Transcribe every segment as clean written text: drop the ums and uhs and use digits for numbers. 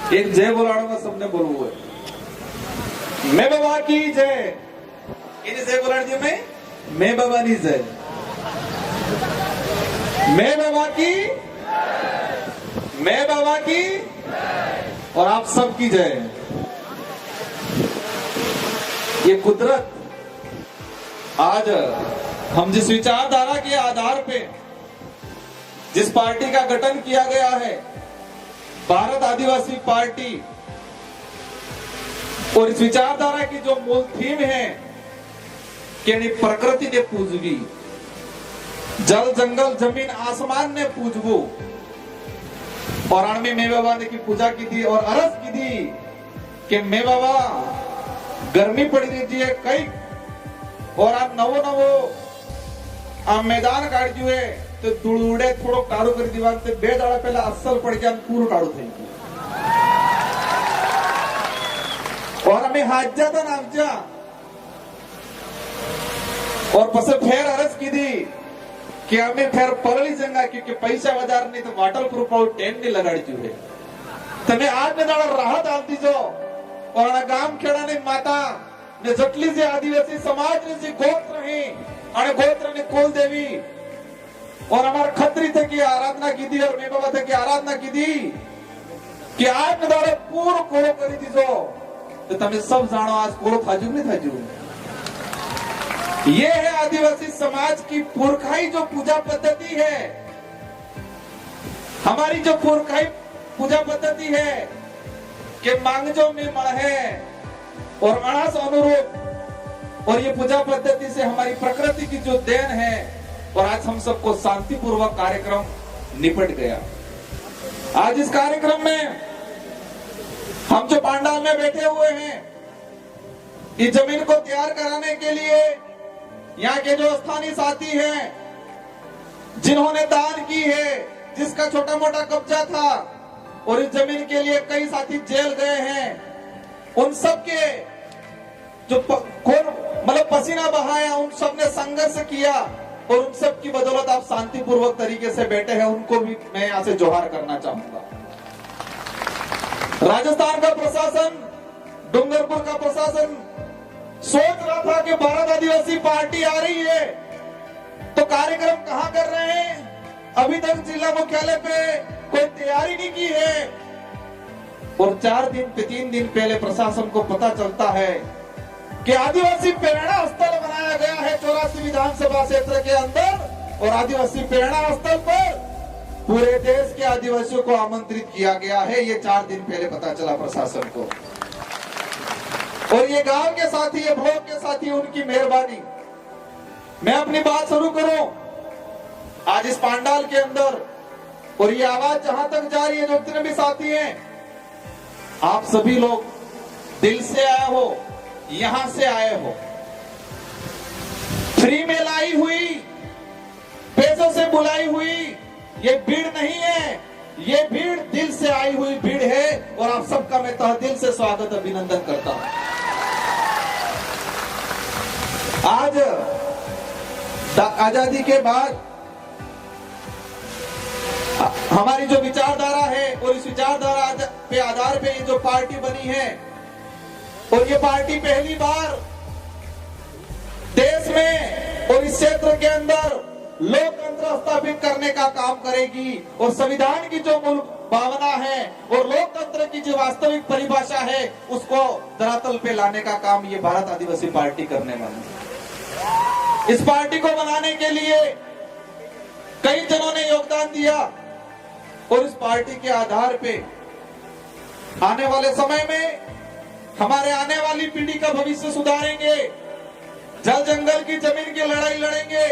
एक जय बोलाना सबने बोलवू है। मैं बाबा की जय। इन्हें जय बोलानी मैं बाबा नी जय। मैं बाबा की और आप सबकी जय। ये कुदरत आज हम जिस विचारधारा के आधार पे जिस पार्टी का गठन किया गया है, भारत आदिवासी पार्टी, और इस विचारधारा की जो मूल थीम है कि प्रकृति ने पूजवी, जल जंगल जमीन आसमान ने पूजवो, और में मैं बाबा ने की पूजा की थी और अरज की थी कि मैं बाबा गर्मी पड़ी रही है कई और आप नवो नवो आ मैदान काट जुए तो धूड़े थोड़ो टाड़ू कर दीवार से बे दाड़ा पहला असल पड़ गया पूरा टाड़ू थी और हमें हाजा था नामजा और पसे फेर अरज की थी कि हमें फिर परली जंगा क्योंकि पैसा बाजार नहीं तो वाटर प्रूफ और टेंट नहीं लगाड़ी चुके तने आज ने दाड़ा राहत आती जो और गांव खेड़ा ने माता ने जटली से आदिवासी समाज ने से गोत्र है और गोत्र ने कुल देवी और हमारे खत्री थे की आराधना की थी और मैं बाबा थे की आराधना की थी कि आज ने दाड़ा पूर्ण कोलो करी थी जो तो तमें सब जानो आज कोलो थाजू नहीं थाजू। ये है आदिवासी समाज की पुरखाई जो पूजा पद्धति है, हमारी जो पुरखाई पूजा पद्धति है कि मांगजो में मढ़े और मणा से अनुरूप, और ये पूजा पद्धति से हमारी प्रकृति की जो देन है और आज हम सबको शांतिपूर्वक कार्यक्रम निपट गया। आज इस कार्यक्रम में हम जो पांडाल में बैठे हुए हैं इस जमीन को तैयार कराने के लिए यहाँ के जो स्थानीय साथी हैं जिन्होंने दान की है, जिसका छोटा मोटा कब्जा था और इस जमीन के लिए कई साथी जेल गए हैं, उन सब के जो मतलब पसीना बहाया, उन सब ने संघर्ष किया और उन सब की बदौलत आप शांतिपूर्वक तरीके से बैठे हैं, उनको भी मैं यहाँ से जोहार करना चाहूंगा। राजस्थान का प्रशासन, डूंगरपुर का प्रशासन सोच रहा था कि भारत आदिवासी पार्टी आ रही है तो कार्यक्रम कहां कर रहे हैं, अभी तक जिला मुख्यालय पे कोई तैयारी नहीं की है और 3 दिन पहले प्रशासन को पता चलता है कि आदिवासी प्रेरणा स्थल बनाया गया है 84 विधानसभा क्षेत्र के अंदर और आदिवासी प्रेरणा स्थल पर पूरे देश के आदिवासियों को आमंत्रित किया गया है। ये 4 दिन पहले पता चला प्रशासन को और ये गांव के साथी, ये ब्लॉक के साथी, उनकी मेहरबानी। मैं अपनी बात शुरू करूं आज इस पांडाल के अंदर और ये आवाज जहां तक जा रही है, जो जितने भी साथी हैं, आप सभी लोग दिल से आए हो, यहां से आए हो, फ्री में लाई हुई, पैसों से बुलाई हुई ये भीड़ नहीं है, ये भीड़ दिल से आई हुई भीड़ है और आप सबका मैं तहे दिल से स्वागत अभिनंदन करता हूं। आज आजादी के बाद हमारी जो विचारधारा है और इस विचारधारा पे आधार पे ये जो पार्टी बनी है और ये पार्टी पहली बार देश में और इस क्षेत्र के अंदर लोकतंत्र स्थापित करने का काम करेगी और संविधान की जो मूल भावना है और लोकतंत्र की जो वास्तविक परिभाषा है उसको धरातल पे लाने का काम ये भारत आदिवासी पार्टी करने वाली है। इस पार्टी को बनाने के लिए कई जनों ने योगदान दिया और इस पार्टी के आधार पे आने वाले समय में हमारे आने वाली पीढ़ी का भविष्य सुधारेंगे, जल जंगल की जमीन की लड़ाई लड़ेंगे,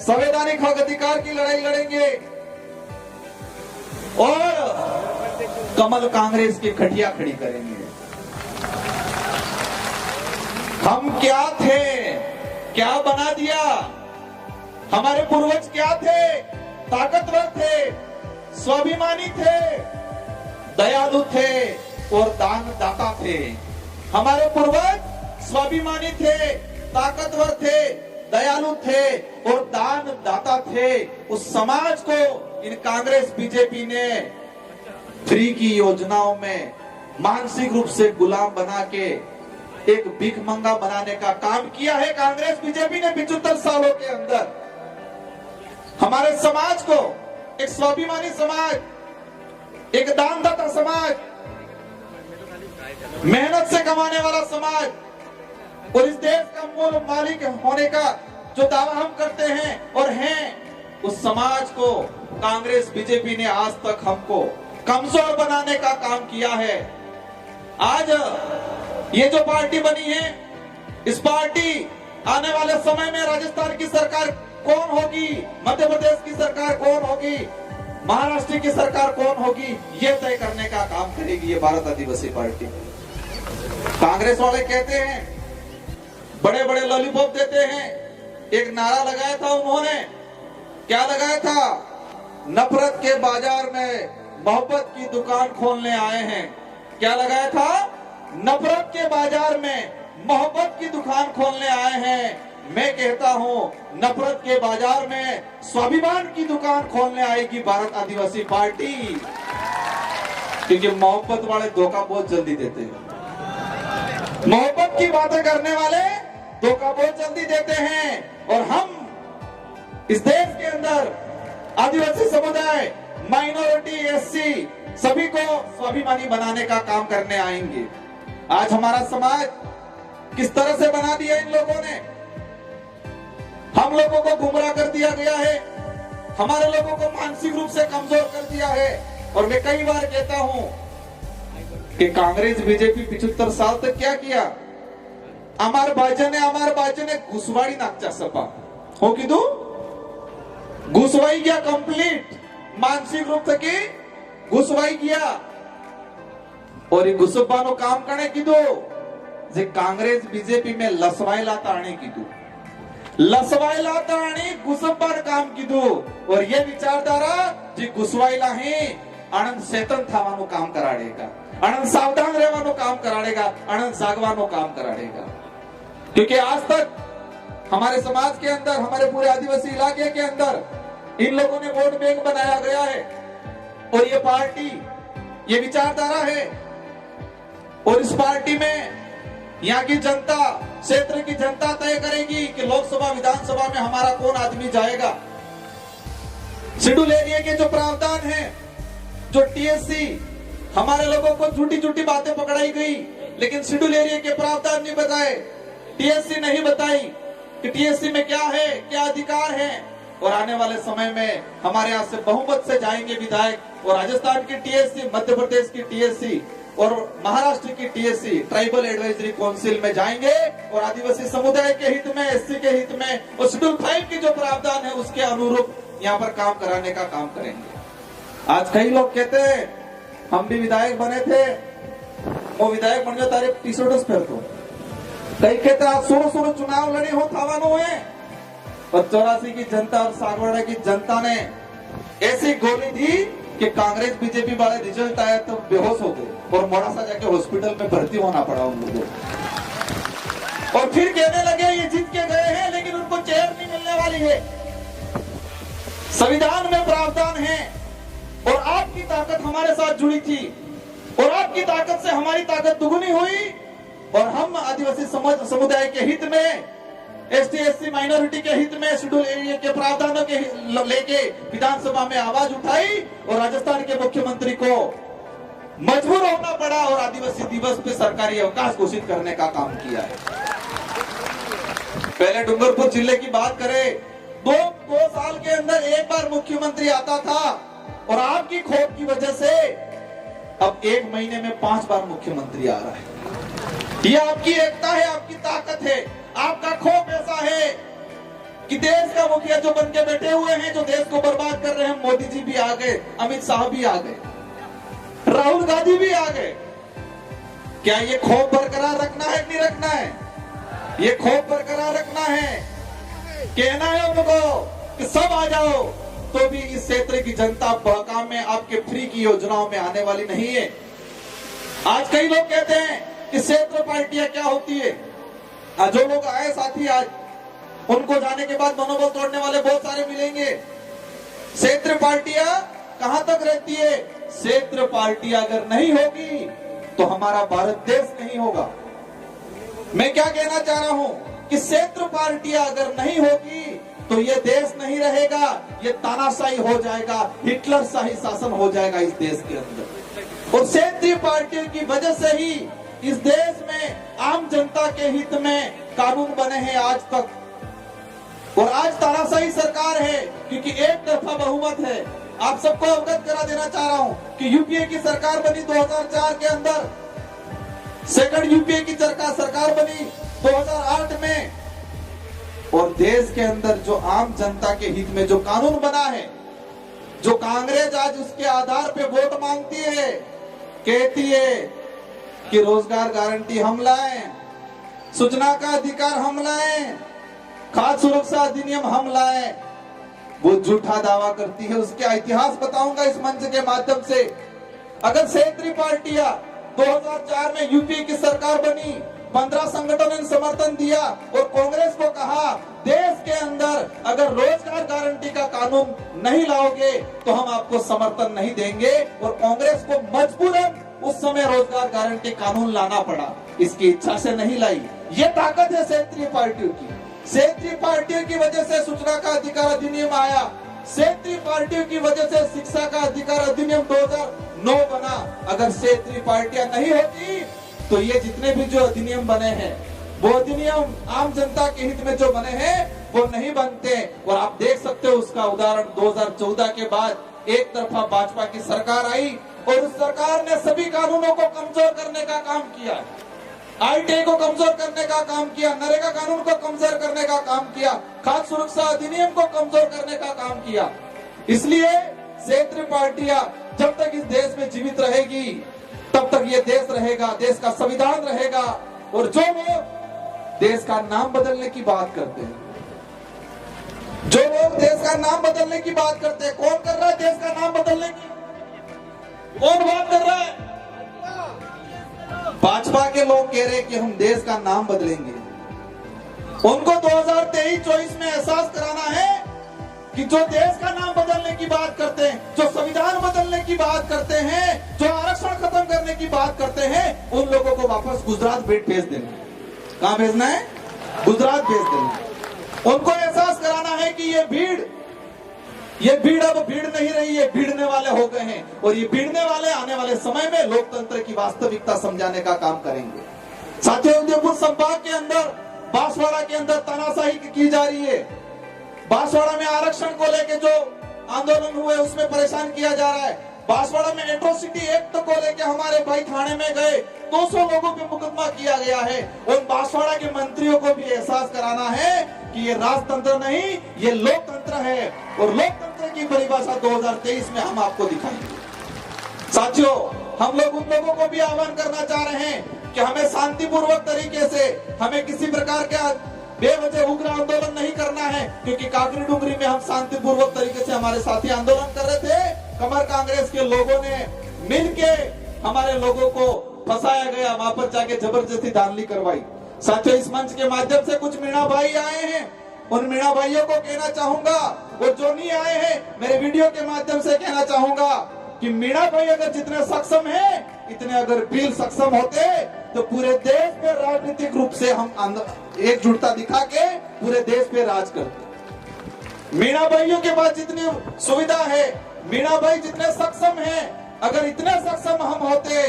संवैधानिक हक अधिकार की लड़ाई लड़ेंगे और कमल कांग्रेस की खटिया खड़ी करेंगे। हम क्या थे, क्या बना दिया, हमारे पूर्वज क्या थे, ताकतवर थे, स्वाभिमानी थे, दयालु थे और दानदाता थे। हमारे पूर्वज स्वाभिमानी थे, ताकतवर थे, दयालु थे और दानदाता थे। उस समाज को इन कांग्रेस बीजेपी ने फ्री की योजनाओं में मानसिक रूप से गुलाम बना के एक भिखमंगा बनाने का काम किया है कांग्रेस बीजेपी ने 75 सालों के अंदर। हमारे समाज को एक स्वाभिमानी समाज, एक दानदाता समाज, मेहनत से कमाने वाला समाज और इस देश का मूल मालिक होने का जो दावा हम करते हैं और हैं, उस समाज को कांग्रेस बीजेपी ने आज तक हमको कमजोर बनाने का काम किया है। आज ये जो पार्टी बनी है, इस पार्टी आने वाले समय में राजस्थान की सरकार कौन होगी, मध्य प्रदेश की सरकार कौन होगी, महाराष्ट्र की सरकार कौन होगी, ये तय करने का काम करेगी ये भारत आदिवासी पार्टी। कांग्रेस वाले कहते हैं, बड़े बड़े लॉलीपॉप देते हैं। एक नारा लगाया था उन्होंने, क्या लगाया था? नफरत के बाजार में मोहब्बत की दुकान खोलने आए हैं। क्या लगाया था? नफरत के बाजार में मोहब्बत की दुकान खोलने आए हैं। मैं कहता हूं, नफरत के बाजार में स्वाभिमान की दुकान खोलने आएगी भारत आदिवासी पार्टी, क्योंकि मोहब्बत वाले धोखा बहुत जल्दी देते हैं। मोहब्बत की बातें करने वाले धोखा बहुत जल्दी देते हैं। और हम इस देश के अंदर आदिवासी समुदाय, माइनॉरिटी, एससी सभी को स्वाभिमानी बनाने का काम करने आएंगे। आज हमारा समाज किस तरह से बना दिया इन लोगों ने, हम लोगों को गुमराह कर दिया गया है, हमारे लोगों को मानसिक रूप से कमजोर कर दिया है। और मैं कई बार कहता हूं कि कांग्रेस बीजेपी 75 साल तक क्या किया? अमार बाजने घुसवाड़ी नाकचा सपा हो कीधु, घुसवाई गया कंप्लीट, मानसिक रूप से घुसवाई गया। और ये घुसबानो काम करने कीधु जे कांग्रेस बीजेपी में लसवायला ताणी कीधु, लसवायला ताणी घुसबार काम कीधु। और ये विचारधारा जे घुसवायला है आनंद चेतन थावानो काम कराड़ेगा, आनंद सावधान रहवानो काम कराड़ेगा, आनंद जागवानो काम कराड़ेगा। क्योंकि आज तक हमारे समाज के अंदर, हमारे पूरे आदिवासी इलाके के अंदर इन लोगों ने वोट बैंक बनाया गया है। और ये पार्टी, ये विचारधारा है। और इस पार्टी में यहाँ की जनता, क्षेत्र की जनता तय करेगी कि लोकसभा विधानसभा में हमारा कौन आदमी जाएगा। शेड्यूल एरिया के जो प्रावधान है, जो टीएससी, हमारे लोगों को झूठी झूठी बातें पकड़ाई गई, लेकिन शेड्यूल एरिया के प्रावधान नहीं बताए, टीएससी नहीं बताई कि टीएससी में क्या है, क्या अधिकार है। और आने वाले समय में हमारे यहाँ से बहुमत से जाएंगे विधायक, और राजस्थान की टीएससी, मध्य प्रदेश की टीएससी और महाराष्ट्र की टीएससी ट्राइबल एडवाइजरी काउंसिल में जाएंगे और आदिवासी समुदाय के हित में, एससी के हित में और शेड्यूल 5 की जो प्रावधान है उसके अनुरूप यहाँ पर काम कराने का काम करेंगे। आज कई लोग कहते हैं हम भी विधायक बने थे, वो विधायक बन गए तारे टी-शर्ट फिर तो कई कहते आज सोरो चुनाव लड़े हो थावानो है। और 84 की जनता और सागवाड़ा की जनता ने ऐसी गोली दी कि कांग्रेस बीजेपी वाले रिजल्ट आया तो बेहोश हो गए और मोड़ासा जाके हॉस्पिटल में भर्ती होना पड़ा उन लोगों को। और फिर कहने लगे ये जीत के गए हैं लेकिन उनको चेयर नहीं मिलने वाली है। संविधान में प्रावधान है और आपकी ताकत हमारे साथ जुड़ी थी और आपकी ताकत से हमारी ताकत दुगुनी हुई। और हम आदिवासी समुदाय के हित में, एसटी एससी माइनॉरिटी के हित में शेड्यूल एरिया के प्रावधानों के लेके विधानसभा में आवाज उठाई और राजस्थान के मुख्यमंत्री को मजबूर होना पड़ा और आदिवासी दिवस पे सरकारी अवकाश घोषित करने का काम किया है। पहले डूंगरपुर जिले की बात करें, दो साल के अंदर एक बार मुख्यमंत्री आता था और आपकी खोट की वजह से अब 1 महीने में 5 बार मुख्यमंत्री आ रहा है। यह आपकी एकता है, आपकी ताकत है, आपका खौफ ऐसा है कि देश का मुखिया जो बन के बैठे हुए हैं, जो देश को बर्बाद कर रहे हैं, मोदी जी भी आ गए, अमित शाह भी आ गए, राहुल गांधी भी आ गए। क्या ये खौफ बरकरार रखना है कि नहीं रखना है? ये खौफ बरकरार रखना है, कहना है उनको कि सब आ जाओ, तो भी इस क्षेत्र की जनता बहकाम में आपके फ्री की योजनाओं में आने वाली नहीं है। आज कई लोग कहते हैं कि क्षेत्र पार्टियां क्या होती है। जो लोग आए साथी आज, उनको जाने के बाद मनोबल तोड़ने वाले बहुत सारे मिलेंगे। क्षेत्र पार्टियां कहां तक रहती है? क्षेत्र पार्टी अगर नहीं होगी तो हमारा भारत देश नहीं होगा। मैं क्या कहना चाह रहा हूं कि क्षेत्र पार्टियां अगर नहीं होगी तो ये देश नहीं रहेगा, ये तानाशाही हो जाएगा, हिटलर शाही शासन हो जाएगा इस देश के अंदर। और क्षेत्रीय पार्टियों की वजह से ही इस देश में आम जनता के हित में कानून बने हैं आज तक। और आज तानाशाही सरकार है क्योंकि एक तरफा बहुमत है। आप सबको अवगत करा देना चाह रहा हूं कि यूपीए की सरकार बनी 2004 के अंदर, सेकंड यूपीए की सरकार बनी 2008 में, और देश के अंदर जो आम जनता के हित में जो कानून बना है, जो कांग्रेस आज उसके आधार पे वोट मांगती है, कहती है कि रोजगार गारंटी हम लाएं, सूचना का अधिकार हम लाएं, खाद्य सुरक्षा अधिनियम हम लाएं, वो झूठा दावा करती है। उसका इतिहास बताऊंगा इस मंच के माध्यम से। अगर क्षेत्रीय पार्टियां 2004 में यूपीए की सरकार बनी, 15 संगठनों ने समर्थन दिया और कांग्रेस को कहा देश के अंदर अगर रोजगार गारंटी का कानून नहीं लाओगे तो हम आपको समर्थन नहीं देंगे, और कांग्रेस को मजबूरन उस समय रोजगार गारंटी कानून लाना पड़ा, इसकी इच्छा से नहीं लाई। ये ताकत है क्षेत्रीय पार्टियों की। क्षेत्रीय पार्टियों की वजह से सूचना का अधिकार अधिनियम आया, क्षेत्रीय पार्टियों की वजह से शिक्षा का अधिकार अधिनियम 2009 बना। अगर क्षेत्रीय पार्टियां नहीं होती तो ये जितने भी जो अधिनियम बने हैं, वो अधिनियम आम जनता के हित में जो बने हैं वो नहीं बनते। और आप देख सकते हो उसका उदाहरण 2014 के बाद एक तरफा भाजपा की सरकार आई और उस सरकार ने सभी कानूनों को कमजोर करने का काम किया, आईटीआई को कमजोर करने का काम किया, नरेगा कानून को कमजोर करने का काम किया, खाद्य सुरक्षा अधिनियम को कमजोर करने का काम किया। इसलिए क्षेत्रीय पार्टियां जब तक इस देश में जीवित रहेगी तब तक ये देश रहेगा, देश का संविधान रहेगा। और जो लोग देश का नाम बदलने की बात करते हैं, जो लोग देश का नाम बदलने की बात करते हैं, कौन कर रहा है देश का नाम बदलने की? कौन बात कर रहा है? भाजपा के लोग कह रहे हैं कि हम देश का नाम बदलेंगे। उनको 2023-24 में एहसास कराना है कि जो देश का नाम बदलने की बात करते हैं, जो संविधान बदलने की बात करते हैं, जो आरक्षण खत्म करने की बात करते हैं, उन लोगों को वापस गुजरात भेज देना है। कहां भेजना है? गुजरात भेज देना है। उनको एहसास कराना है कि ये भीड़ अब भीड़ नहीं रही है, भीड़ने वाले हो गए हैं, और ये भीड़ने वाले आने वाले समय में लोकतंत्र की वास्तविकता समझाने का काम करेंगे। साथियों, उदयपुर संभाग के अंदर बांसवाड़ा के अंदर तानाशाही की जा रही है। बांसवाड़ा में आरक्षण को लेकर जो आंदोलन हुए उसमें परेशान किया जा रहा है। बांसवाड़ा में एट्रोसिटी एक्ट को लेकर हमारे भाई थाने में गए, 200 लोगों पे मुकदमा किया गया है। उन बांसवाड़ा के मंत्रियों को भी एहसास कराना है कि ये राजतंत्र नहीं, ये लोकतंत्र है, और लोकतंत्र की परिभाषा 2023 में हम आपको दिखाएंगे। साथियों, हम लोग उन लोगों को भी आह्वान करना चाह रहे हैं कि हमें शांतिपूर्वक तरीके से, हमें किसी प्रकार का बेवजह उग्र आंदोलन नहीं करना है, क्योंकि काकरी डुंगरी में हम शांतिपूर्वक तरीके से हमारे साथी आंदोलन कर रहे थे। कमर कांग्रेस के लोगों ने मिलके हमारे लोगों को फंसाया गया, वहां पर जाके जबरदस्ती धांधली करवाई। साथियों, इस मंच के माध्यम से कुछ मीणा भाई आए हैं, उन मीणा भाइयों को कहना चाहूंगा, और जो नहीं आए हैं मेरे वीडियो के माध्यम से कहना चाहूंगा कि मीणा भाई अगर जितने सक्षम हैं, इतने अगर बिल सक्षम होते तो पूरे देश में राजनीतिक रूप से हम एकजुटता दिखा के पूरे देश पे राज करते। मीणा भाइयों के पास जितनी सुविधा है, मीणा भाई जितने सक्षम हैं, अगर इतने सक्षम हम होते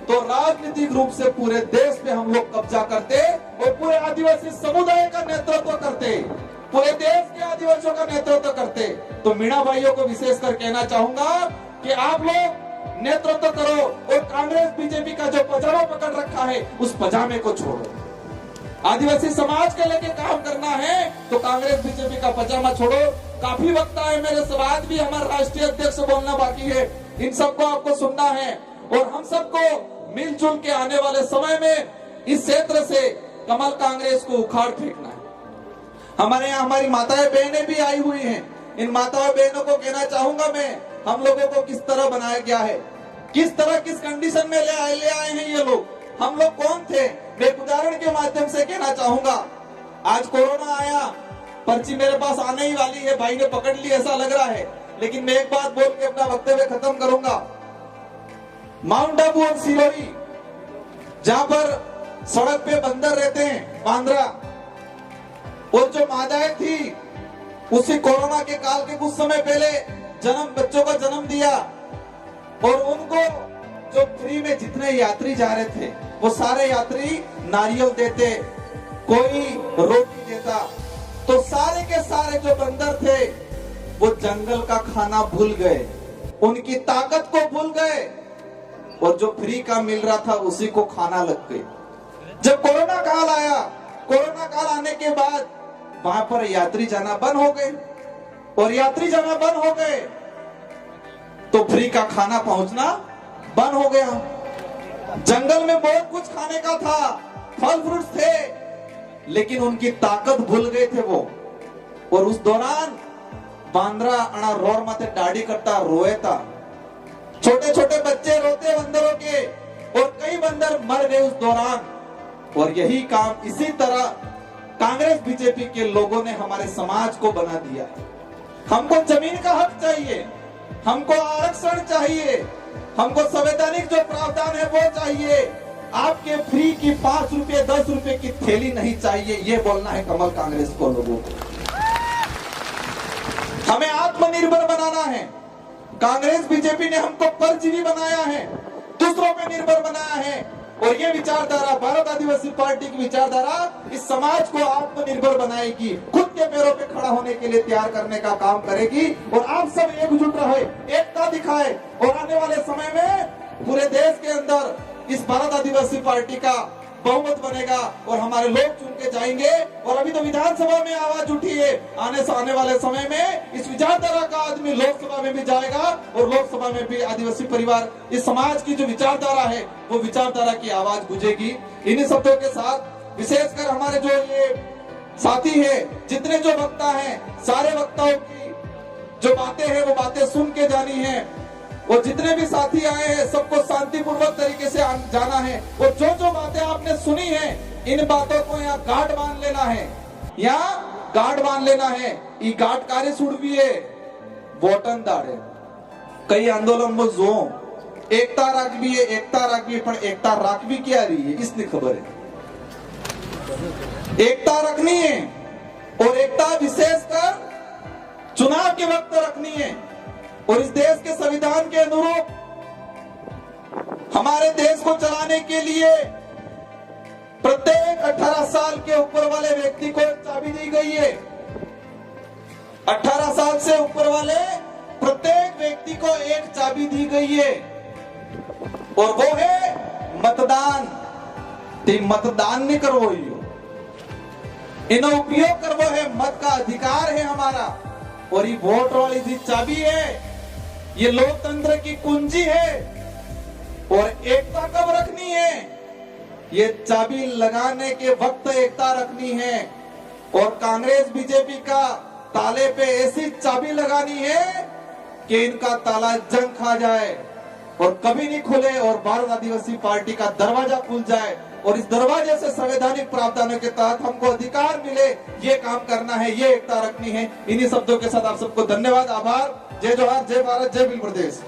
तो राजनीतिक रूप से पूरे देश पे हम लोग कब्जा करते और पूरे आदिवासी समुदाय का नेतृत्व करते, पूरे देश के आदिवासियों का नेतृत्व करते। तो मीणा भाइयों को विशेषकर कहना चाहूंगा कि आप लोग नेतृत्व करो, और कांग्रेस बीजेपी का जो पजामा पकड़ रखा है उस पजामे को छोड़ो। आदिवासी समाज के लेके काम करना है तो कांग्रेस बीजेपी का पजामा छोड़ो। काफी वक्त है, मेरे बाद भी हमारे राष्ट्रीय अध्यक्ष बोलना बाकी है, इन सबको आपको सुनना है, और हम सबको मिलजुल के आने वाले समय में इस क्षेत्र से कमल कांग्रेस को उखाड़ फेंकना है। हमारे यहाँ हमारी माताएं बहनें भी आई हुई हैं, इन माताओं बहनों को कहना चाहूंगा मैं, हम लोगों को किस तरह बनाया गया है, किस तरह किस कंडीशन में ले आए हैं ये लोग, हम लोग कौन थे। मैं एक उदाहरण के माध्यम से कहना चाहूंगा। आज कोरोना आया, पर्ची मेरे पास आने ही वाली है, भाई ने पकड़ ली ऐसा लग रहा है, लेकिन मैं एक बात बोल के अपना वक्तव्य खत्म करूंगा। माउंट आबू और सिरोही, जहां पर सड़क पे बंदर रहते हैं, बांद्रा, और जो मादाएं थी उसी कोरोना के काल के कुछ समय पहले बच्चों का जन्म दिया, और उनको जो फ्री में जितने यात्री जा रहे थे वो सारे यात्री नारियल देते, कोई रोटी देता। तो सारे के सारे जो बंदर थे वो जंगल का खाना भूल गए, उनकी ताकत को भूल गए, और जो फ्री का मिल रहा था उसी को खाना लग गए। जब कोरोना काल आया, कोरोना काल आने के बाद वहां पर यात्री जाना बंद हो गए, और यात्री जाना बंद हो गए तो फ्री का खाना पहुंचना बंद हो गया। जंगल में बहुत कुछ खाने का था, फल फ्रूट थे, लेकिन उनकी ताकत भूल गए थे वो। और उस दौरान बांद्रा अना रोड माथे दाढ़ी करता रोए था, छोटे छोटे बच्चे रोते बंदरों के, और कई बंदर मर गए उस दौरान। और यही काम इसी तरह कांग्रेस बीजेपी के लोगों ने हमारे समाज को बना दिया। हमको जमीन का हक चाहिए, हमको आरक्षण चाहिए, हमको संवैधानिक जो प्रावधान है वो चाहिए। आपके फ्री की 5 रुपए 10 रुपए की थैली नहीं चाहिए, ये बोलना है कमल कांग्रेस को लोगों को। हमें आत्मनिर्भर बनाना है। कांग्रेस बीजेपी ने हमको परजीवी बनाया है, दूसरों पे निर्भर बनाया है, और ये विचारधारा भारत आदिवासी पार्टी की विचारधारा इस समाज को आत्मनिर्भर बनाएगी, खुद के पैरों पे खड़ा होने के लिए तैयार करने का काम करेगी। और आप सब एकजुट रहे, एकता दिखाए, और आने वाले समय में पूरे देश के अंदर इस भारत आदिवासी पार्टी का बहुमत बनेगा और हमारे लोग चुन के जाएंगे। और अभी तो विधानसभा में आवाज उठी है, आने वाले समय में इस विचारधारा का आदमी लोकसभा में भी जाएगा, और लोकसभा में भी आदिवासी परिवार, इस समाज की जो विचारधारा है वो विचारधारा की आवाज गूंजेगी। इन्हीं शब्दों के साथ विशेषकर हमारे जो ये साथी है, जितने जो वक्ता हैं, सारे वक्ताओं की जो बातें हैं वो बातें सुन के जानी है, और जितने भी साथी आए हैं सबको शांतिपूर्वक तरीके से जाना है। और जो जो बातें आपने सुनी है, इन बातों को यहाँ गांठ बांध लेना है, यहाँ गांठ बांध लेना है। ये गांठ कार्य सुड़वी है वोटन दाड़े कई आंदोलन में जो एकता राखवी है, एकता राखवी, पर एकता राखवी क्या रही है इसने खबर है। एकता रखनी है, और एकता विशेषकर चुनाव के वक्त रखनी है। और इस देश के संविधान के अनुरूप हमारे देश को चलाने के लिए प्रत्येक 18 साल के ऊपर वाले व्यक्ति को चाबी दी गई है। 18 साल से ऊपर वाले प्रत्येक व्यक्ति को एक चाबी दी गई है, और वो है मतदान। मतदान नहीं करवो, इन्हें उपयोग करवो है, मत का अधिकार है हमारा। और ये वोट वाली जी चाबी है, ये लोकतंत्र की कुंजी है। और एकता कब रखनी है, ये चाबी लगाने के वक्त एकता रखनी है। और कांग्रेस बीजेपी का ताले पे ऐसी चाबी लगानी है कि इनका ताला जंग खा जाए और कभी नहीं खुले, और भारत आदिवासी पार्टी का दरवाजा खुल जाए, और इस दरवाजे से संवैधानिक प्रावधानों के तहत हमको अधिकार मिले, ये काम करना है, ये एकता रखनी है। इन्हीं शब्दों के साथ आप सबको धन्यवाद, आभार। जय जोहार, जय भारत, जय भील प्रदेश।